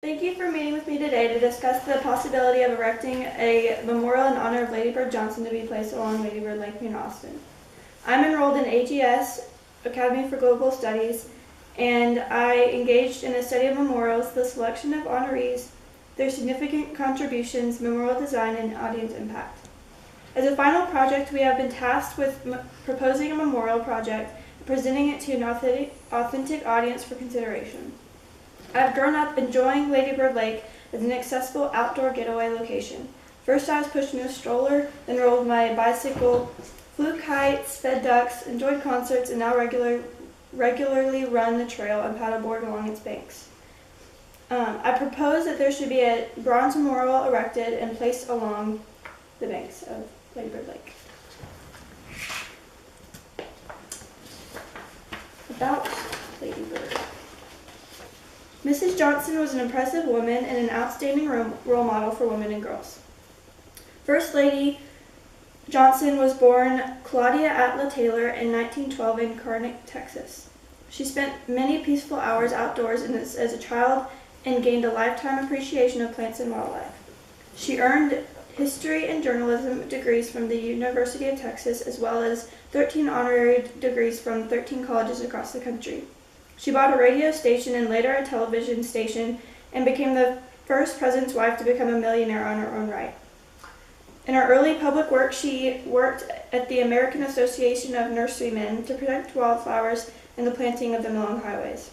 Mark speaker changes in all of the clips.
Speaker 1: Thank you for meeting with me today to discuss the possibility of erecting a memorial in honor of Lady Bird Johnson to be placed along Lady Bird Lake in Austin. I'm enrolled in AGS, Academy for Global Studies, and I engaged in a study of memorials, the selection of honorees, their significant contributions, memorial design, and audience impact. As a final project, we have been tasked with proposing a memorial project and presenting it to an authentic audience for consideration. I've grown up enjoying Lady Bird Lake as an accessible outdoor getaway location. First I was pushed in a stroller, then rode my bicycle, flew kites, fed ducks, enjoyed concerts, and now regularly run the trail and paddleboard along its banks. I propose that there should be a bronze memorial erected and placed along the banks of Lady Bird Lake. About Lady Bird. Mrs. Johnson was an impressive woman and an outstanding role model for women and girls. First Lady Johnson was born Claudia Atla Taylor in 1912 in Karnak, Texas. She spent many peaceful hours outdoors as a child and gained a lifetime appreciation of plants and wildlife. She earned history and journalism degrees from the University of Texas, as well as 13 honorary degrees from 13 colleges across the country. She bought a radio station and later a television station and became the first president's wife to become a millionaire on her own right. In her early public work, she worked at the American Association of Nurserymen to protect wildflowers and the planting of them along highways.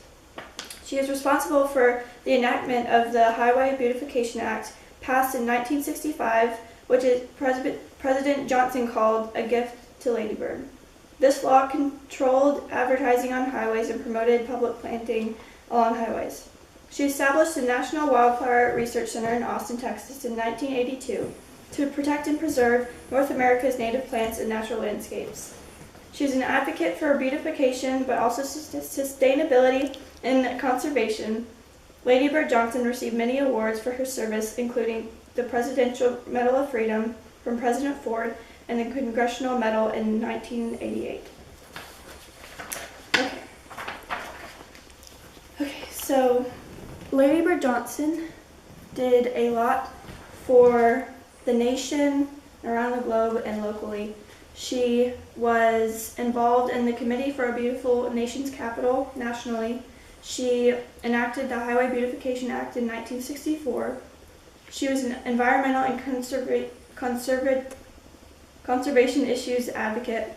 Speaker 1: She is responsible for the enactment of the Highway Beautification Act, passed in 1965, which is President Johnson called a gift to Lady Bird. This law controlled advertising on highways and promoted public planting along highways. She established the National Wildflower Research Center in Austin, Texas in 1982 to protect and preserve North America's native plants and natural landscapes. She is an advocate for beautification, but also sustainability and conservation. Lady Bird Johnson received many awards for her service, including the Presidential Medal of Freedom from President Ford and the Congressional Medal in 1988. Okay, so Lady Bird Johnson did a lot for the nation, around the globe, and locally. She was involved in the Committee for a Beautiful Nation's Capital nationally. She enacted the Highway Beautification Act in 1964. She was an environmental and conservation issues advocate,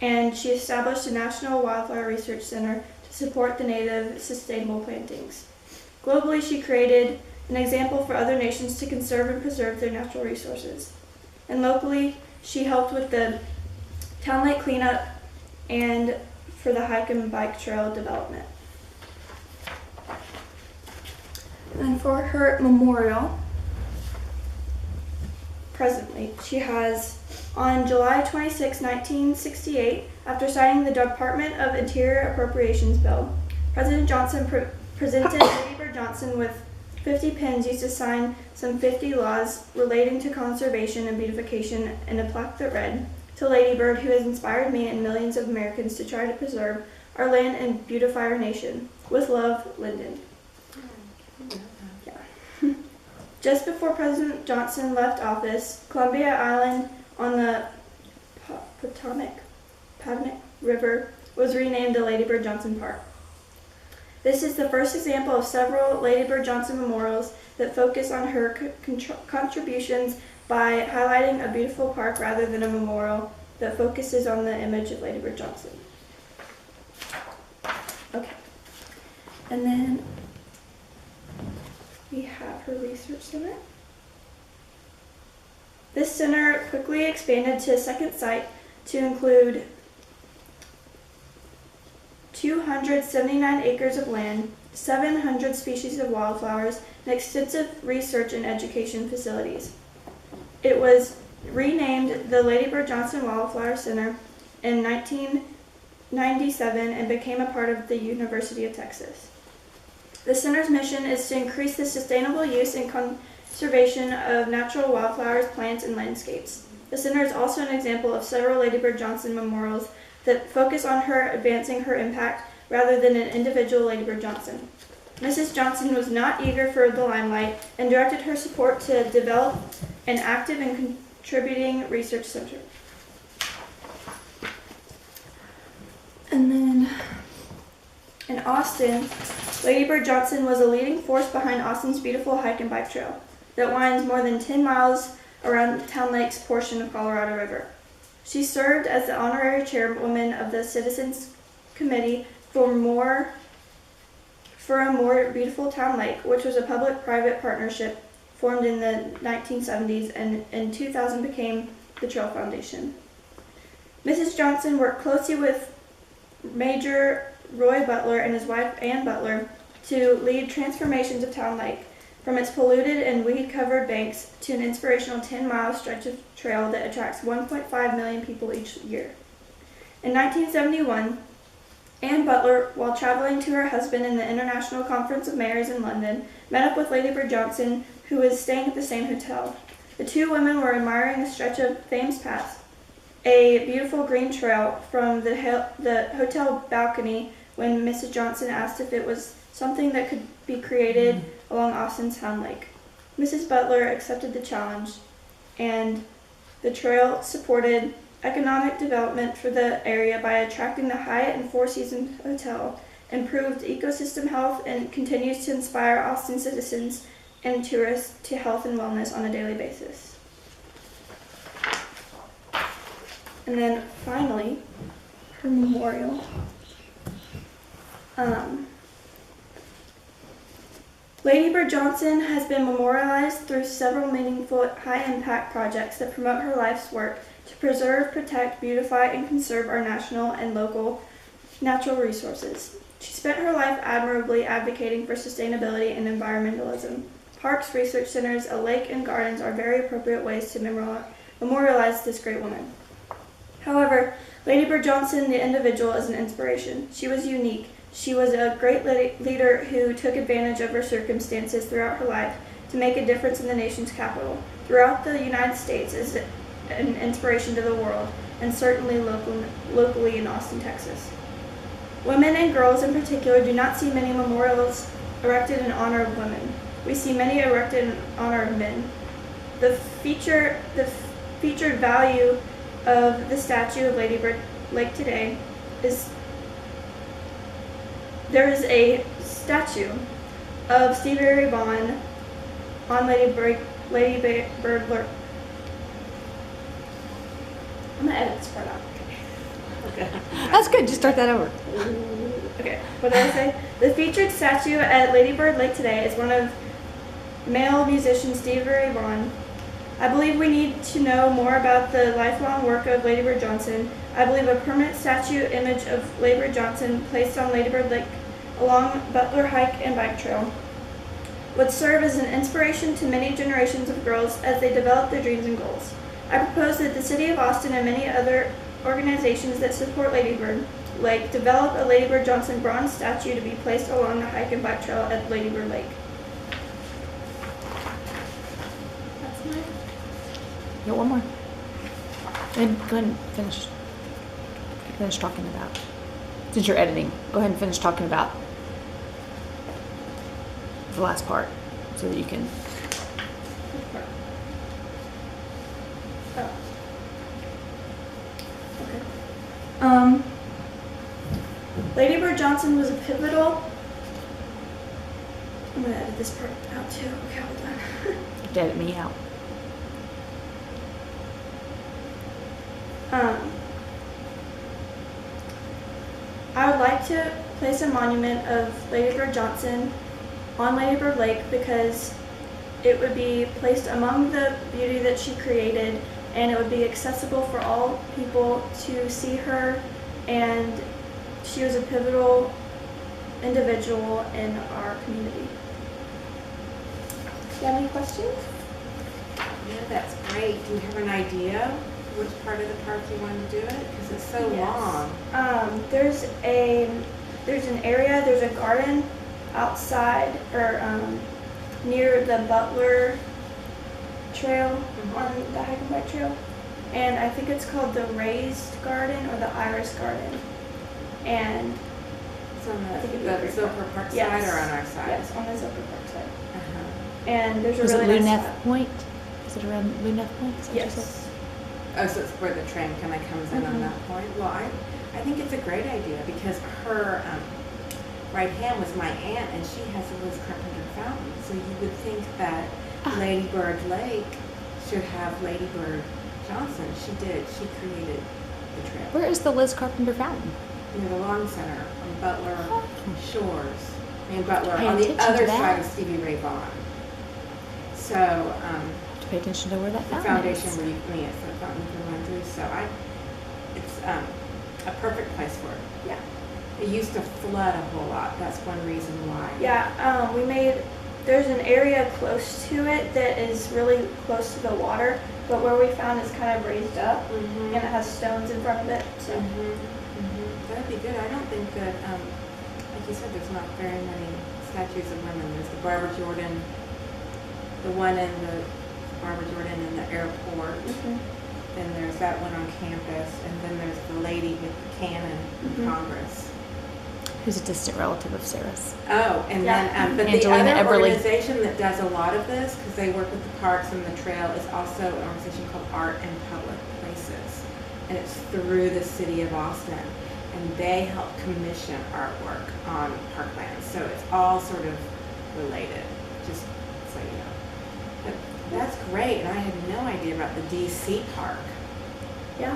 Speaker 1: and she established a National Wildflower Research Center to support the native sustainable plantings. Globally, she created an example for other nations to conserve and preserve their natural resources. And locally, she helped with the town lake cleanup and for the hike and bike trail development. And for her memorial, presently, she has, on July 26, 1968, after signing the Department of Interior Appropriations Bill, President Johnson presented Lady Bird Johnson with 50 pins used to sign some 50 laws relating to conservation and beautification, and a plaque that read, "To Lady Bird, who has inspired me and millions of Americans to try to preserve our land and beautify our nation. With love, Lyndon." Yeah. Just before President Johnson left office, Columbia Island on the Potomac River was renamed the Lady Bird Johnson Park. This is the first example of several Lady Bird Johnson memorials that focus on her contributions by highlighting a beautiful park rather than a memorial that focuses on the image of Lady Bird Johnson. Okay. And then we have her research center. This center quickly expanded to a second site to include 279 acres of land, 700 species of wildflowers, and extensive research and education facilities. It was renamed the Lady Bird Johnson Wildflower Center in 1997 and became a part of the University of Texas. The center's mission is to increase the sustainable use and conservation of natural wildflowers, plants, and landscapes. The center is also an example of several Lady Bird Johnson memorials that focus on her advancing her impact rather than an individual Lady Bird Johnson. Mrs. Johnson was not eager for the limelight and directed her support to develop an active and contributing research center. And then in Austin, Lady Bird Johnson was a leading force behind Austin's beautiful hike and bike trail that winds more than 10 miles around Town Lake's portion of Colorado River. She served as the honorary chairwoman of the Citizens Committee for a More Beautiful Town Lake, which was a public-private partnership formed in the 1970s and in 2000 became the Trail Foundation. Mrs. Johnson worked closely with Major Roy Butler and his wife Ann Butler to lead transformations of Town Lake, from its polluted and weed-covered banks to an inspirational 10-mile stretch of trail that attracts 1.5 million people each year. In 1971, Ann Butler, while traveling to her husband in the International Conference of Mayors in London, met up with Lady Bird Johnson, who was staying at the same hotel. The two women were admiring a stretch of Thames Pass, a beautiful green trail, from the hotel balcony when Mrs. Johnson asked if it was something that could be created along Austin's Town Lake. Mrs. Butler accepted the challenge, and the trail supported economic development for the area by attracting the Hyatt and Four Seasons Hotel, improved ecosystem health, and continues to inspire Austin citizens and tourists to health and wellness on a daily basis. And then finally, her memorial. Lady Bird Johnson has been memorialized through several meaningful high-impact projects that promote her life's work to preserve, protect, beautify, and conserve our national and local natural resources. She spent her life admirably advocating for sustainability and environmentalism. Parks, research centers, a lake, and gardens are very appropriate ways to memorialize this great woman. However, Lady Bird Johnson, the individual, is an inspiration. She was unique. She was a great leader who took advantage of her circumstances throughout her life to make a difference in the nation's capital, throughout the United States, as an inspiration to the world, and certainly locally in Austin, Texas. Women and girls in particular do not see many memorials erected in honor of women. We see many erected in honor of men. The featured value of the statue of Lady Bird Lake today is there is a statue of Stevie Ray Vaughan on Lady Bird Lake. I'm gonna edit this part out.
Speaker 2: Okay. That's good. Just start that over.
Speaker 1: Okay. What did I say? The featured statue at Lady Bird Lake today is one of male musician Stevie Ray Vaughan. I believe we need to know more about the lifelong work of Lady Bird Johnson. I believe a permanent statue image of Lady Bird Johnson placed on Lady Bird Lake along Butler Hike and Bike Trail would serve as an inspiration to many generations of girls as they develop their dreams and goals. I propose that the City of Austin and many other organizations that support Lady Bird Lake develop a Lady Bird Johnson bronze statue to be placed along the hike and bike trail at Lady Bird Lake. That's mine.
Speaker 2: You got one more. And go ahead and finish talking about. Since you're editing, go ahead and finish talking about the last part so that you can.
Speaker 1: Oh. Okay. Lady Bird Johnson was a pivotal. I'm gonna edit this part out too. Okay, hold on.
Speaker 2: Edit me out.
Speaker 1: I would like to place a monument of Lady Bird Johnson on Lady Bird Lake because it would be placed among the beauty that she created, and it would be accessible for all people to see her, and she was a pivotal individual in our community. Do you have any questions?
Speaker 3: Yeah, that's great. Do you have an idea which part of the park you want to do it? Because it's so long.
Speaker 1: There's an area, there's a garden outside or near the Butler Trail on the hike and bike trail, and I think it's called the Raised Garden or the Iris Garden. And
Speaker 3: So on
Speaker 1: I think it'd be
Speaker 3: the
Speaker 1: great.
Speaker 3: Zilker Park
Speaker 1: Yes.
Speaker 3: side or on our side?
Speaker 1: Yes, on the Zilker Park side.
Speaker 3: Uh-huh.
Speaker 1: And there's a
Speaker 2: Was it
Speaker 1: really nice
Speaker 2: Luneth
Speaker 1: spot.
Speaker 2: Point? Is it around Luneth Point? Is that what you said?
Speaker 1: Yes.
Speaker 3: Oh, so it's where the train kind of comes in on
Speaker 1: Mhm.
Speaker 3: that point? Well, I think it's a great idea because her right hand was my aunt and she has a Liz Carpenter fountain. So you would think that Lady Bird Lake should have Lady Bird Johnson. She did. She created the trail.
Speaker 2: Where is the Liz Carpenter Fountain?
Speaker 3: Near the Lawn Center on Butler Shores. I mean, Butler
Speaker 2: Pay
Speaker 3: on the
Speaker 2: attention to
Speaker 3: other
Speaker 2: that.
Speaker 3: side of Stevie Ray Vaughan. So,
Speaker 2: To pay attention to where that
Speaker 3: the
Speaker 2: fountain
Speaker 3: foundation
Speaker 2: is.
Speaker 3: where you, I mean, it's the fountain you can run through. So it's a perfect place for it.
Speaker 1: Yeah.
Speaker 3: It used to flood a whole lot. That's one reason why.
Speaker 1: Yeah, there's an area close to it that is really close to the water, but where we found is kind of raised up
Speaker 3: Mm-hmm.
Speaker 1: and it has stones in front of it, so.
Speaker 3: That'd be good. I don't think that, like you said, there's not very many statues of women. There's the Barbara Jordan, the one in the Barbara Jordan in the airport.
Speaker 1: Mhm.
Speaker 3: Then there's that one on campus, and then there's the lady with the cannon in
Speaker 1: Mhm.
Speaker 3: Congress.
Speaker 2: Who's a distant relative of Sarah's.
Speaker 3: Oh, and
Speaker 1: Yeah.
Speaker 3: then, but the
Speaker 2: Angelina
Speaker 3: other
Speaker 2: Everly.
Speaker 3: organization that does a lot of this, because they work with the parks and the trail, is also an organization called Art and Public Places. And it's through the city of Austin. And they help commission artwork on parklands. So it's all sort of related, just so you know. But that's great, and I had no idea about the DC park.
Speaker 1: Yeah,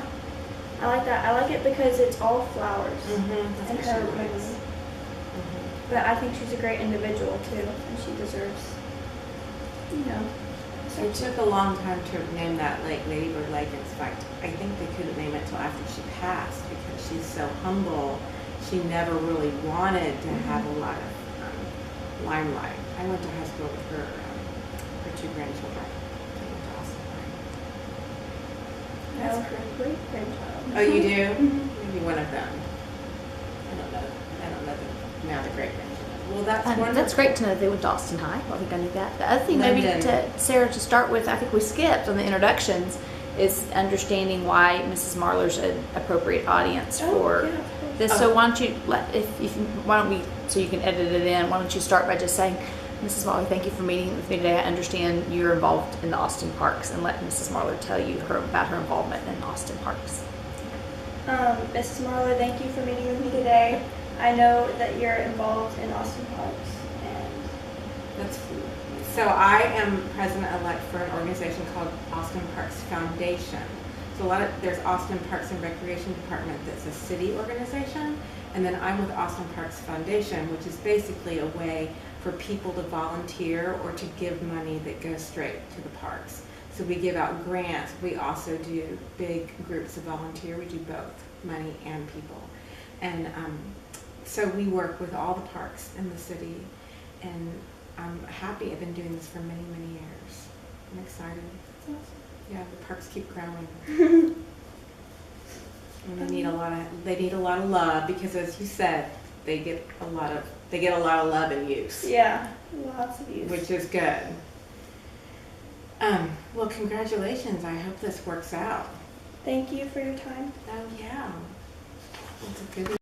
Speaker 1: I like that. I like it because it's all flowers
Speaker 3: That's
Speaker 1: and
Speaker 3: what
Speaker 1: her
Speaker 3: she
Speaker 1: movie.
Speaker 3: likes. Mhm.
Speaker 1: But I think she's a great individual too, and she deserves, you know.
Speaker 3: It took a long time to name that lake Lady Bird Lake. In fact, I think they couldn't name it till after she passed because she's so humble. She never really wanted to have a lot of limelight. I went to high school with her two grandchildren. They went to Austin High.
Speaker 1: No, her great grandchild.
Speaker 3: Oh, you do?
Speaker 1: Mhm.
Speaker 3: Maybe one of them. I don't know. I don't know now the great grandchildren. Well, that's wonderful.
Speaker 2: That's great to know that they went to Austin High. I think I knew that. The other thing, maybe
Speaker 3: London.
Speaker 2: to Sarah, to start with, I think we skipped on the introductions, is understanding why Mrs. Marlar's an appropriate audience
Speaker 1: Oh,
Speaker 2: for
Speaker 1: yeah, of course.
Speaker 2: this. So why don't you why don't we, so you can edit it in, why don't you start by just saying, Mrs. Marlar, thank you for meeting with me today. I understand you're involved in the Austin parks, and let Mrs. Marlar tell you about her involvement in Austin parks.
Speaker 1: Mrs. Marlar, thank you for meeting with me today. I know that you're involved in Austin Parks, and
Speaker 3: That's so I am president-elect for an organization called Austin Parks Foundation. So there's Austin Parks and Recreation Department that's a city organization, and then I'm with Austin Parks Foundation, which is basically a way for people to volunteer or to give money that goes straight to the parks. So we give out grants. We also do big groups of volunteer. We do both money and people. And so we work with all the parks in the city, and I'm happy. I've been doing this for many, many years. I'm excited. Yeah, the parks keep growing. And they need a lot of love because, as you said, they get a lot of love and use,
Speaker 1: yeah, lots of use.
Speaker 3: which is good. Well, congratulations. I hope this works out.
Speaker 1: Thank you for your time.
Speaker 3: Oh yeah, it's a good.